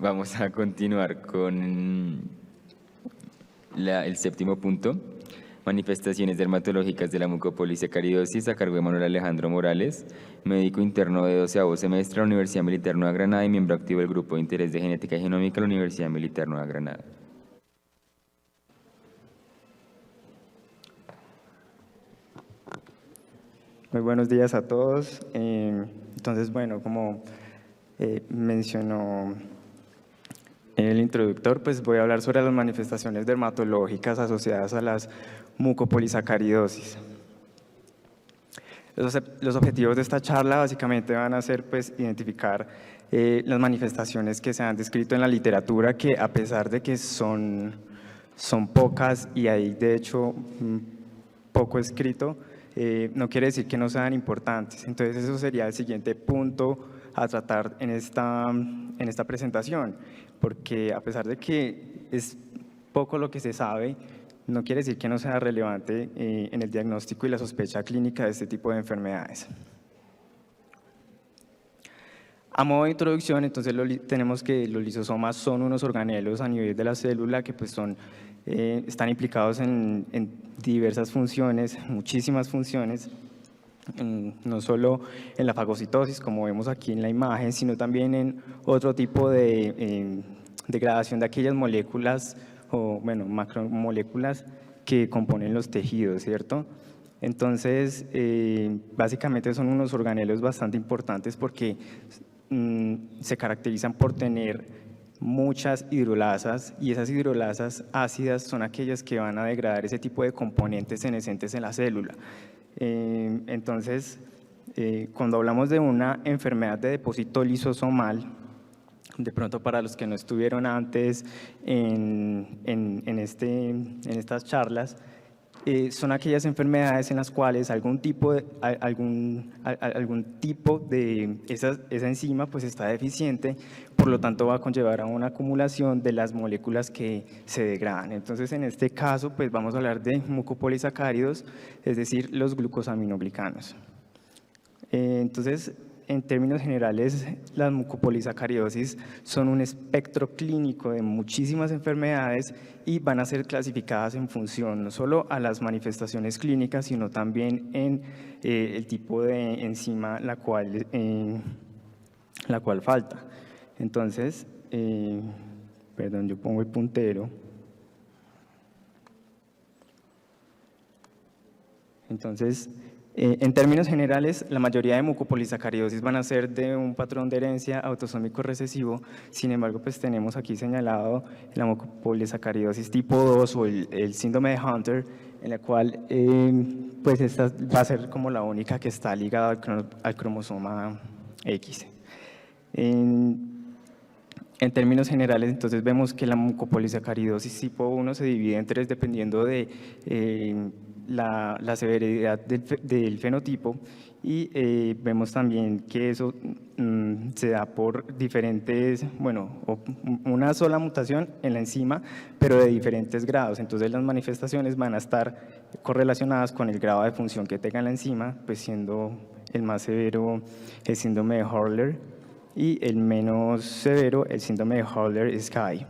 Vamos a continuar con el séptimo punto. Manifestaciones dermatológicas de la mucopolisacaridosis a cargo de Manuel Alejandro Morales, médico interno de 12º semestre de la Universidad Militar Nueva Granada y miembro activo del Grupo de Interés de Genética y Genómica de la Universidad Militar Nueva Granada. Muy buenos días a todos. Entonces, bueno, como mencionó el introductor, pues voy a hablar sobre las manifestaciones dermatológicas asociadas a las mucopolisacaridosis. Los objetivos de esta charla básicamente van a ser pues, identificar las manifestaciones que se han descrito en la literatura, que a pesar de que son pocas y hay de hecho poco escrito, no quiere decir que no sean importantes. Entonces eso sería el siguiente punto a tratar en esta presentación, porque a pesar de que es poco lo que se sabe, no quiere decir que no sea relevante en el diagnóstico y la sospecha clínica de este tipo de enfermedades. A modo de introducción, entonces tenemos que los lisosomas son unos organelos a nivel de la célula que pues están implicados en diversas funciones, muchísimas funciones, no solo en la fagocitosis, como vemos aquí en la imagen, sino también en otro tipo de degradación de aquellas moléculas o, bueno, macromoléculas que componen los tejidos, ¿cierto? Entonces, básicamente son unos organelos bastante importantes porque se caracterizan por tener muchas hidrolasas, y esas hidrolasas ácidas son aquellas que van a degradar ese tipo de componentes senescentes en la célula. Entonces, cuando hablamos de una enfermedad de depósito lisosomal, de pronto para los que no estuvieron antes en estas charlas, son aquellas enfermedades en las cuales algún tipo de esa enzima pues está deficiente, por lo tanto va a conllevar a una acumulación de las moléculas que se degradan. Entonces, en este caso, pues vamos a hablar de mucopolisacáridos, es decir, los glucosaminoglicanos. Entonces, en términos generales, las mucopolisacaridosis son un espectro clínico de muchísimas enfermedades y van a ser clasificadas en función no solo a las manifestaciones clínicas, sino también en el tipo de enzima la cual falta. Entonces, perdón, yo pongo el puntero. Entonces, en términos generales, la mayoría de mucopolisacaridosis van a ser de un patrón de herencia autosómico recesivo. Sin embargo, pues tenemos aquí señalado la mucopolisacaridosis tipo 2 o el síndrome de Hunter, en la cual pues esta va a ser como la única que está ligada al cromosoma X. En términos generales, entonces vemos que la mucopolisacaridosis tipo 1 se divide en tres dependiendo de la severidad del fenotipo, y vemos también que eso se da por diferentes, una sola mutación en la enzima, pero de diferentes grados. Entonces las manifestaciones van a estar correlacionadas con el grado de función que tenga la enzima, pues siendo el más severo el síndrome de Hurler y el menos severo el síndrome de Hurler-Sky.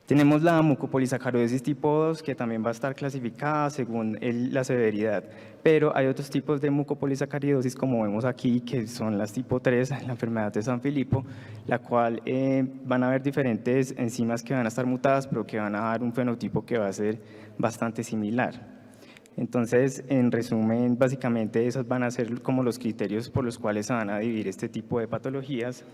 Tenemos la mucopolisacaridosis tipo 2, que también va a estar clasificada según la severidad, pero hay otros tipos de mucopolisacaridosis, como vemos aquí, que son las tipo 3, la enfermedad de San Filipo, la cual van a haber diferentes enzimas que van a estar mutadas, pero que van a dar un fenotipo que va a ser bastante similar. Entonces, en resumen, básicamente esos van a ser como los criterios por los cuales se van a dividir este tipo de patologías.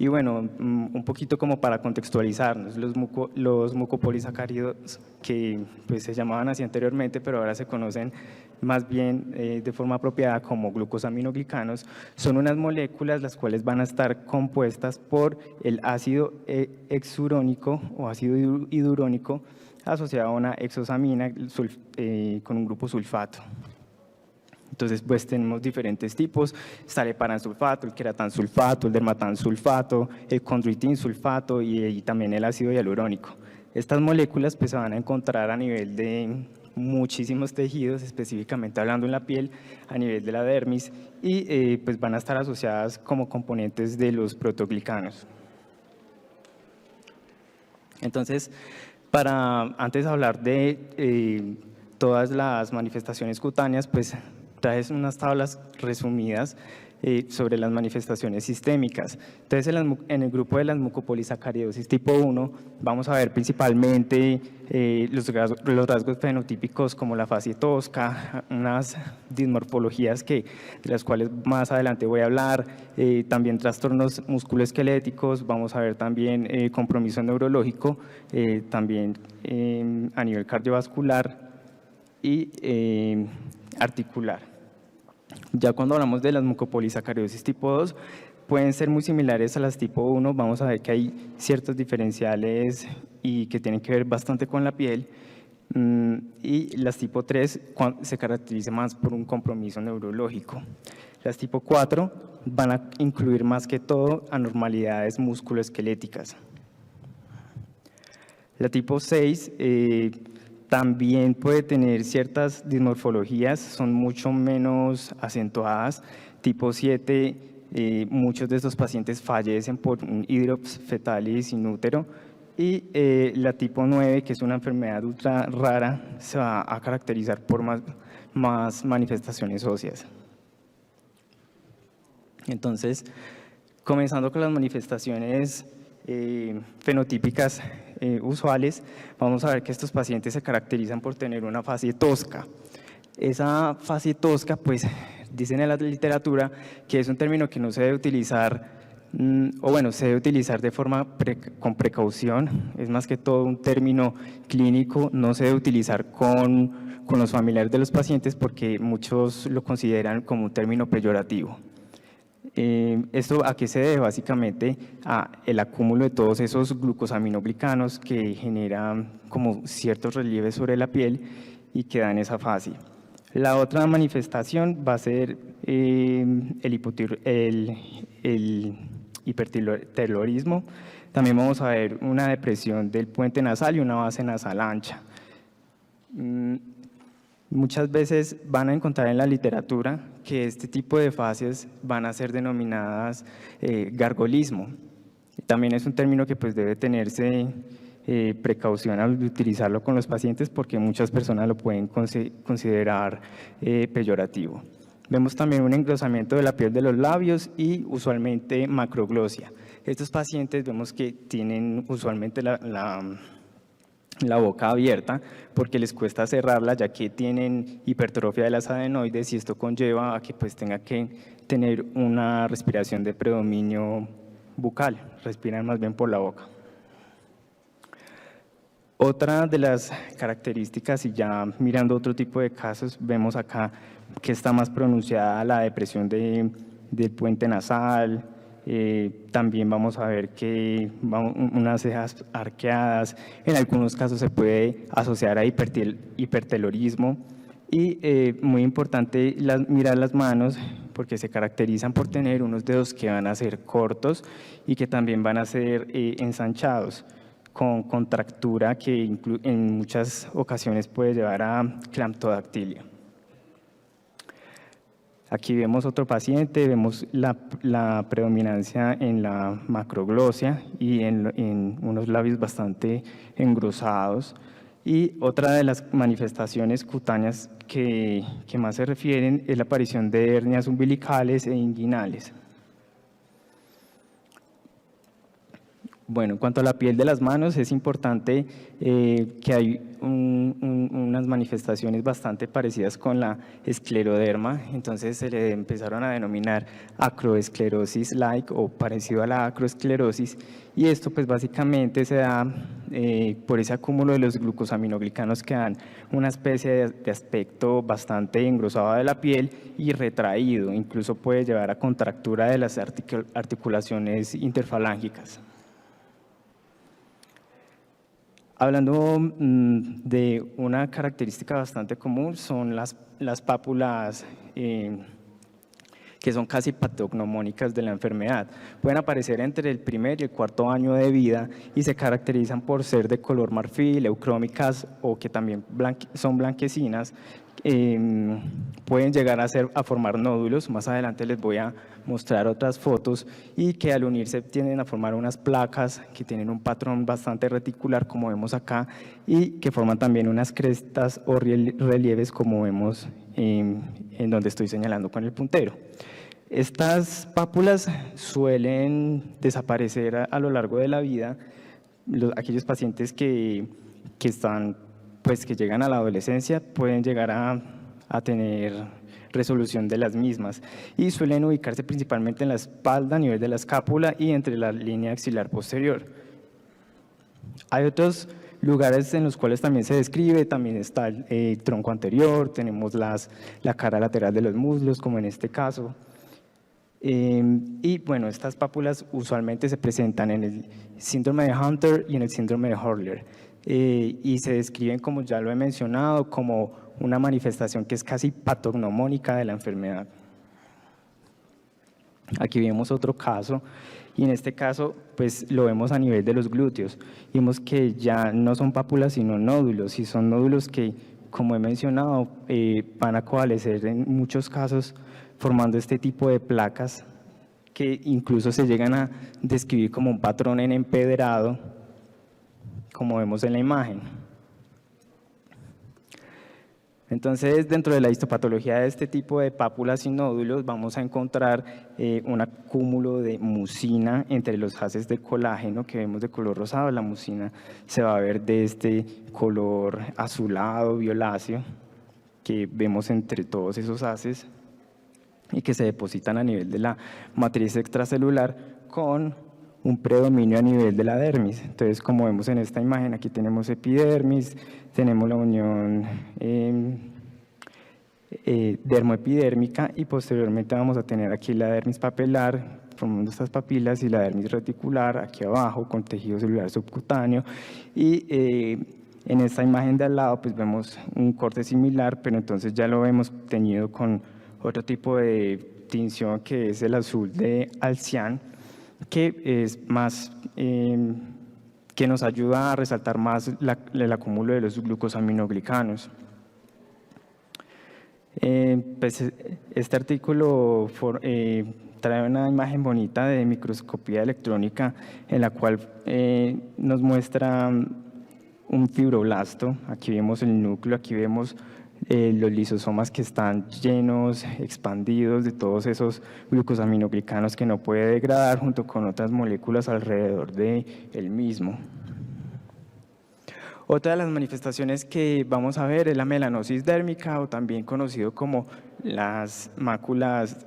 Y bueno, un poquito como para contextualizarnos, los mucopolisacáridos, que pues se llamaban así anteriormente, pero ahora se conocen más bien de forma apropiada como glucosaminoglicanos, son unas moléculas las cuales van a estar compuestas por el ácido hexurónico o ácido hidurónico asociado a una hexosamina con un grupo sulfato. Entonces, pues tenemos diferentes tipos, está el heparansulfato, el queratansulfato, el dermatansulfato, el condroitinsulfato y también el ácido hialurónico. Estas moléculas pues se van a encontrar a nivel de muchísimos tejidos, específicamente hablando en la piel, a nivel de la dermis, y pues van a estar asociadas como componentes de los proteoglicanos. Entonces, para antes de hablar de todas las manifestaciones cutáneas, pues traes unas tablas resumidas sobre las manifestaciones sistémicas. Entonces, en el grupo de las mucopolisacaridosis tipo 1, vamos a ver principalmente los rasgos fenotípicos como la facie tosca, unas dismorfologías de las cuales más adelante voy a hablar, también trastornos musculoesqueléticos, vamos a ver también compromiso neurológico, también a nivel cardiovascular y articular. Ya cuando hablamos de las mucopolisacaridosis tipo 2, pueden ser muy similares a las tipo 1, vamos a ver que hay ciertos diferenciales y que tienen que ver bastante con la piel, y las tipo 3 se caracterizan más por un compromiso neurológico. Las tipo 4 van a incluir más que todo anormalidades musculoesqueléticas. La tipo 6 también puede tener ciertas dismorfologías, son mucho menos acentuadas. Tipo 7, muchos de estos pacientes fallecen por un hidrops fetalis in útero. Y la tipo 9, que es una enfermedad ultra rara, se va a caracterizar por más manifestaciones óseas. Entonces, comenzando con las manifestaciones fenotípicas usuales, vamos a ver que estos pacientes se caracterizan por tener una facie tosca. Esa facie tosca, pues, dicen en la literatura que es un término que no se debe utilizar, o bueno, se debe utilizar de forma con precaución, es más que todo un término clínico, no se debe utilizar con los familiares de los pacientes porque muchos lo consideran como un término peyorativo. ¿Esto a qué se debe? Básicamente a el acúmulo de todos esos glucosaminoglicanos que generan como ciertos relieves sobre la piel y que dan esa fase. La otra manifestación va a ser el hipertelorismo. También vamos a ver una depresión del puente nasal y una base nasal ancha. Muchas veces van a encontrar en la literatura que este tipo de fases van a ser denominadas gargolismo. También es un término que pues debe tenerse precaución al utilizarlo con los pacientes porque muchas personas lo pueden considerar peyorativo. Vemos también un engrosamiento de la piel de los labios y usualmente macroglosia. Estos pacientes vemos que tienen usualmente la boca abierta porque les cuesta cerrarla ya que tienen hipertrofia de las adenoides y esto conlleva a que pues tenga que tener una respiración de predominio bucal, respiran más bien por la boca. Otra de las características, y ya mirando otro tipo de casos, vemos acá que está más pronunciada la depresión del puente nasal. También vamos a ver que unas cejas arqueadas, en algunos casos se puede asociar a hipertelorismo y muy importante mirar las manos porque se caracterizan por tener unos dedos que van a ser cortos y que también van a ser ensanchados con contractura que en muchas ocasiones puede llevar a clamptodactilia. Aquí vemos otro paciente, vemos la predominancia en la macroglosia y en unos labios bastante engrosados. Y otra de las manifestaciones cutáneas que más se refieren es la aparición de hernias umbilicales e inguinales. Bueno, en cuanto a la piel de las manos, es importante que hay unas manifestaciones bastante parecidas con la escleroderma, entonces se le empezaron a denominar acroesclerosis-like o parecido a la acroesclerosis, y esto pues básicamente se da por ese acúmulo de los glucosaminoglicanos que dan una especie de aspecto bastante engrosado de la piel y retraído, incluso puede llevar a contractura de las articulaciones interfalángicas. Hablando de una característica bastante común son las pápulas que son casi patognomónicas de la enfermedad. Pueden aparecer entre el primer y el cuarto año de vida y se caracterizan por ser de color marfil, eucrómicas o que también son blanquecinas. Pueden llegar a formar nódulos, más adelante les voy a mostrar otras fotos, y que al unirse tienden a formar unas placas que tienen un patrón bastante reticular como vemos acá y que forman también unas crestas o relieves como vemos en donde estoy señalando con el puntero. Estas pápulas suelen desaparecer a lo largo de la vida. Aquellos pacientes que llegan a la adolescencia pueden llegar a tener resolución de las mismas y suelen ubicarse principalmente en la espalda, a nivel de la escápula y entre la línea axilar posterior. Hay otros lugares en los cuales también se describe, también está el tronco anterior, tenemos la cara lateral de los muslos, como en este caso. Y bueno, estas pápulas usualmente se presentan en el síndrome de Hunter y en el síndrome de Hurler. Y se describen, como ya lo he mencionado, como una manifestación que es casi patognomónica de la enfermedad. Aquí vemos otro caso, y en este caso pues lo vemos a nivel de los glúteos. Vemos que ya no son pápulas sino nódulos, y son nódulos que, como he mencionado, van a coalescer en muchos casos formando este tipo de placas que incluso se llegan a describir como un patrón en empedrado, como vemos en la imagen. Entonces, dentro de la histopatología de este tipo de pápulas y nódulos vamos a encontrar un acúmulo de mucina entre los haces de colágeno que vemos de color rosado. La mucina se va a ver de este color azulado, violáceo, que vemos entre todos esos haces y que se depositan a nivel de la matriz extracelular con un predominio a nivel de la dermis. Entonces, como vemos en esta imagen, aquí tenemos epidermis, tenemos la unión dermoepidérmica y posteriormente vamos a tener aquí la dermis papilar, formando estas papilas, y la dermis reticular aquí abajo con tejido celular subcutáneo. Y en esta imagen de al lado pues vemos un corte similar, pero entonces ya lo hemos teñido con otro tipo de tinción que es el azul de Alcian, que es más, que nos ayuda a resaltar más el acúmulo de los glucosaminoglicanos. Pues este artículo trae una imagen bonita de microscopía electrónica en la cual nos muestra un fibroblasto. Aquí vemos el núcleo, aquí vemos los lisosomas que están llenos, expandidos de todos esos glucosaminoglicanos que no puede degradar junto con otras moléculas alrededor de él mismo. Otra de las manifestaciones que vamos a ver es la melanosis dérmica, o también conocido como las máculas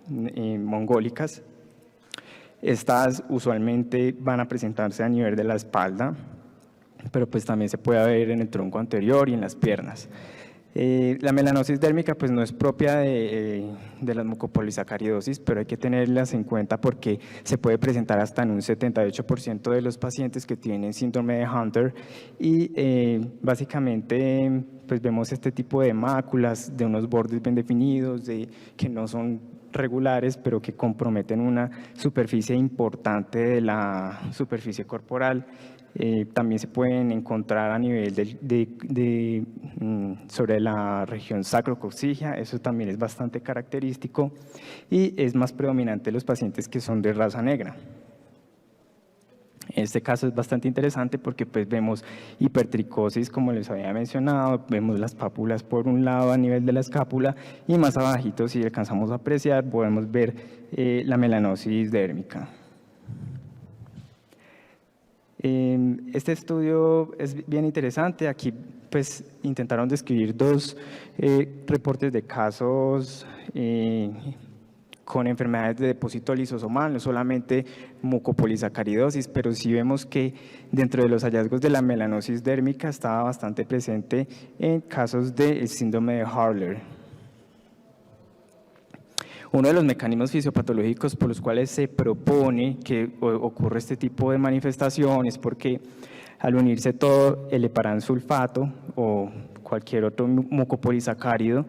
mongólicas. Estas usualmente van a presentarse a nivel de la espalda, pero pues también se puede ver en el tronco anterior y en las piernas. La melanosis dérmica pues no es propia de la mucopolisacaridosis, pero hay que tenerlas en cuenta porque se puede presentar hasta en un 78% de los pacientes que tienen síndrome de Hunter, y básicamente pues vemos este tipo de máculas de unos bordes bien definidos, que no son regulares, pero que comprometen una superficie importante de la superficie corporal. También se pueden encontrar a nivel sobre la región sacrococcígea, eso también es bastante característico y es más predominante en los pacientes que son de raza negra. Este caso es bastante interesante porque pues vemos hipertricosis, como les había mencionado, vemos las pápulas por un lado a nivel de la escápula, y más abajito, si alcanzamos a apreciar, podemos ver la melanosis dérmica. Este estudio es bien interesante. Aquí pues intentaron describir dos reportes de casos con enfermedades de depósito lisosomal, no solamente mucopolisacaridosis, pero sí vemos que dentro de los hallazgos de la melanosis dérmica estaba bastante presente en casos del síndrome de Hurler. Uno de los mecanismos fisiopatológicos por los cuales se propone que ocurre este tipo de manifestaciones, porque al unirse todo el heparan sulfato o cualquier otro mucopolisacárido,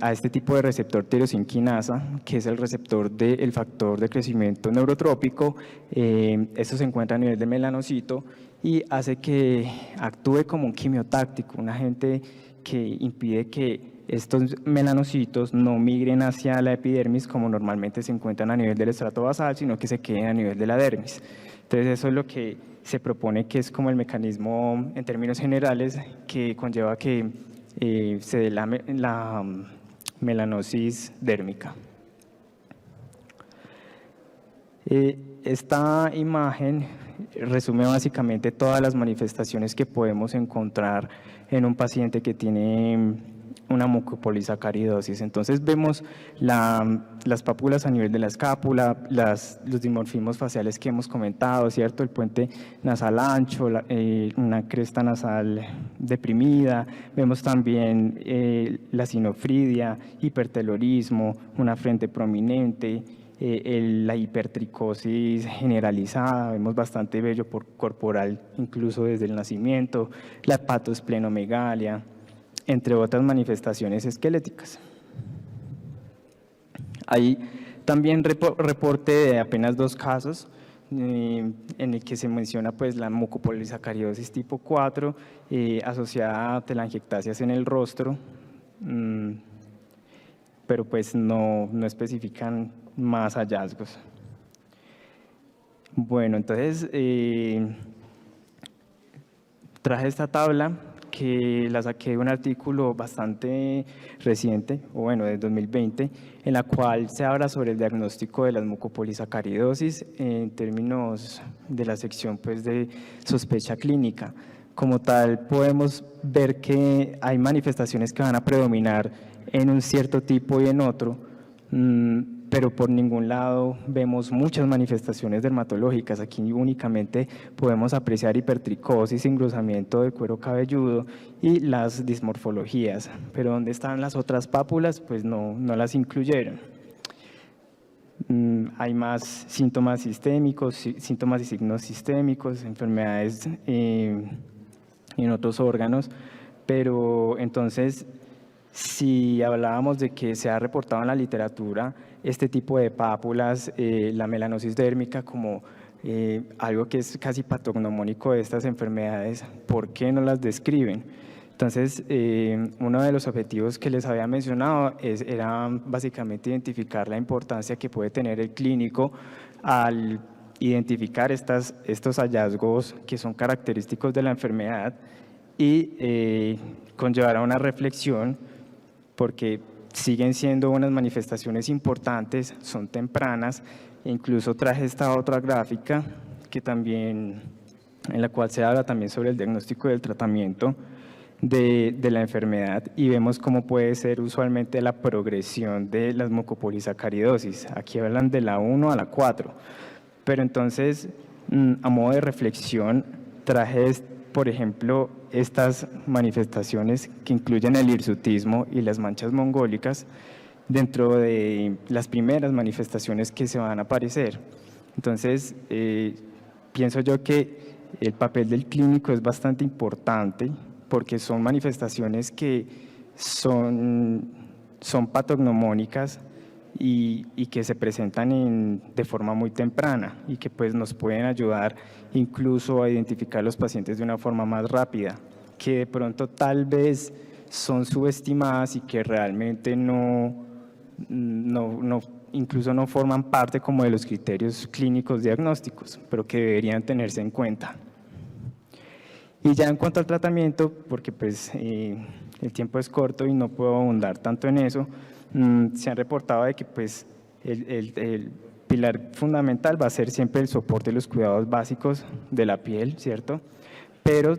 a este tipo de receptor tirosinquinasa, que es el receptor del factor de crecimiento neurotrópico. Esto se encuentra a nivel del melanocito y hace que actúe como un quimiotáctico, un agente que impide que estos melanocitos no migren hacia la epidermis como normalmente se encuentran a nivel del estrato basal, sino que se queden a nivel de la dermis. Entonces eso es lo que se propone que es como el mecanismo en términos generales que conlleva que se dé la melanosis dérmica. Esta imagen resume básicamente todas las manifestaciones que podemos encontrar en un paciente que tiene una mucopolisacaridosis. Entonces vemos las pápulas a nivel de la escápula, los dimorfismos faciales que hemos comentado, ¿cierto? El puente nasal ancho, una cresta nasal deprimida, vemos también la sinofridia, hipertelorismo, una frente prominente, la hipertricosis generalizada, vemos bastante vello corporal incluso desde el nacimiento, la hepatosplenomegalia, entre otras manifestaciones esqueléticas. Hay también reporte de apenas 2 casos en el que se menciona pues, la mucopolisacaridosis tipo 4 asociada a telangiectasias en el rostro, pero pues no especifican más hallazgos. Bueno, entonces traje esta tabla que la saqué de un artículo bastante reciente, o bueno, de 2020, en la cual se habla sobre el diagnóstico de las mucopolisacaridosis en términos de la sección pues, de sospecha clínica. Como tal, podemos ver que hay manifestaciones que van a predominar en un cierto tipo y en otro, pero por ningún lado vemos muchas manifestaciones dermatológicas. Aquí únicamente podemos apreciar hipertricosis, engrosamiento del cuero cabelludo y las dismorfologías, pero ¿dónde están las otras pápulas? Pues no las incluyeron. Hay más síntomas sistémicos, síntomas y signos sistémicos, enfermedades en otros órganos, pero entonces si hablábamos de que se ha reportado en la literatura este tipo de pápulas, la melanosis dérmica como algo que es casi patognomónico de estas enfermedades, ¿por qué no las describen? Entonces, uno de los objetivos que les había mencionado era básicamente identificar la importancia que puede tener el clínico al identificar estos hallazgos que son característicos de la enfermedad y conllevar a una reflexión, porque siguen siendo unas manifestaciones importantes, son tempranas. Incluso traje esta otra gráfica que también, en la cual se habla también sobre el diagnóstico y el tratamiento de la enfermedad y vemos cómo puede ser usualmente la progresión de las mucopolisacaridosis. Aquí hablan de la 1 a la 4, pero entonces, a modo de reflexión, traje, por ejemplo, estas manifestaciones que incluyen el hirsutismo y las manchas mongólicas dentro de las primeras manifestaciones que se van a aparecer. Entonces, pienso yo que el papel del clínico es bastante importante porque son manifestaciones que son patognomónicas y que se presentan de forma muy temprana y que pues nos pueden ayudar incluso a identificar los pacientes de una forma más rápida, que de pronto tal vez son subestimadas y que realmente incluso no forman parte como de los criterios clínicos diagnósticos, pero que deberían tenerse en cuenta. Y ya en cuanto al tratamiento, porque pues el tiempo es corto y no puedo ahondar tanto en eso, se han reportado de que pues el pilar fundamental va a ser siempre el soporte de los cuidados básicos de la piel, ¿cierto? Pero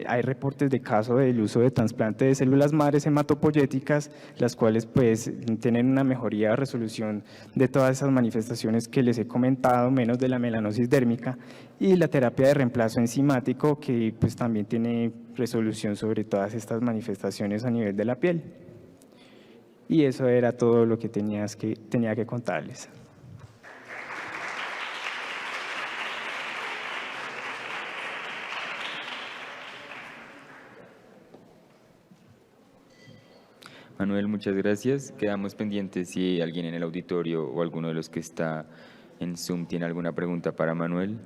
hay reportes de casos del uso de trasplante de células madres hematopoyéticas, las cuales pues tienen una mejoría de resolución de todas esas manifestaciones que les he comentado, menos de la melanosis dérmica, y la terapia de reemplazo enzimático, que pues también tiene resolución sobre todas estas manifestaciones a nivel de la piel. Y eso era todo lo que tenía que contarles. Manuel, muchas gracias. Quedamos pendientes si alguien en el auditorio o alguno de los que está en Zoom tiene alguna pregunta para Manuel.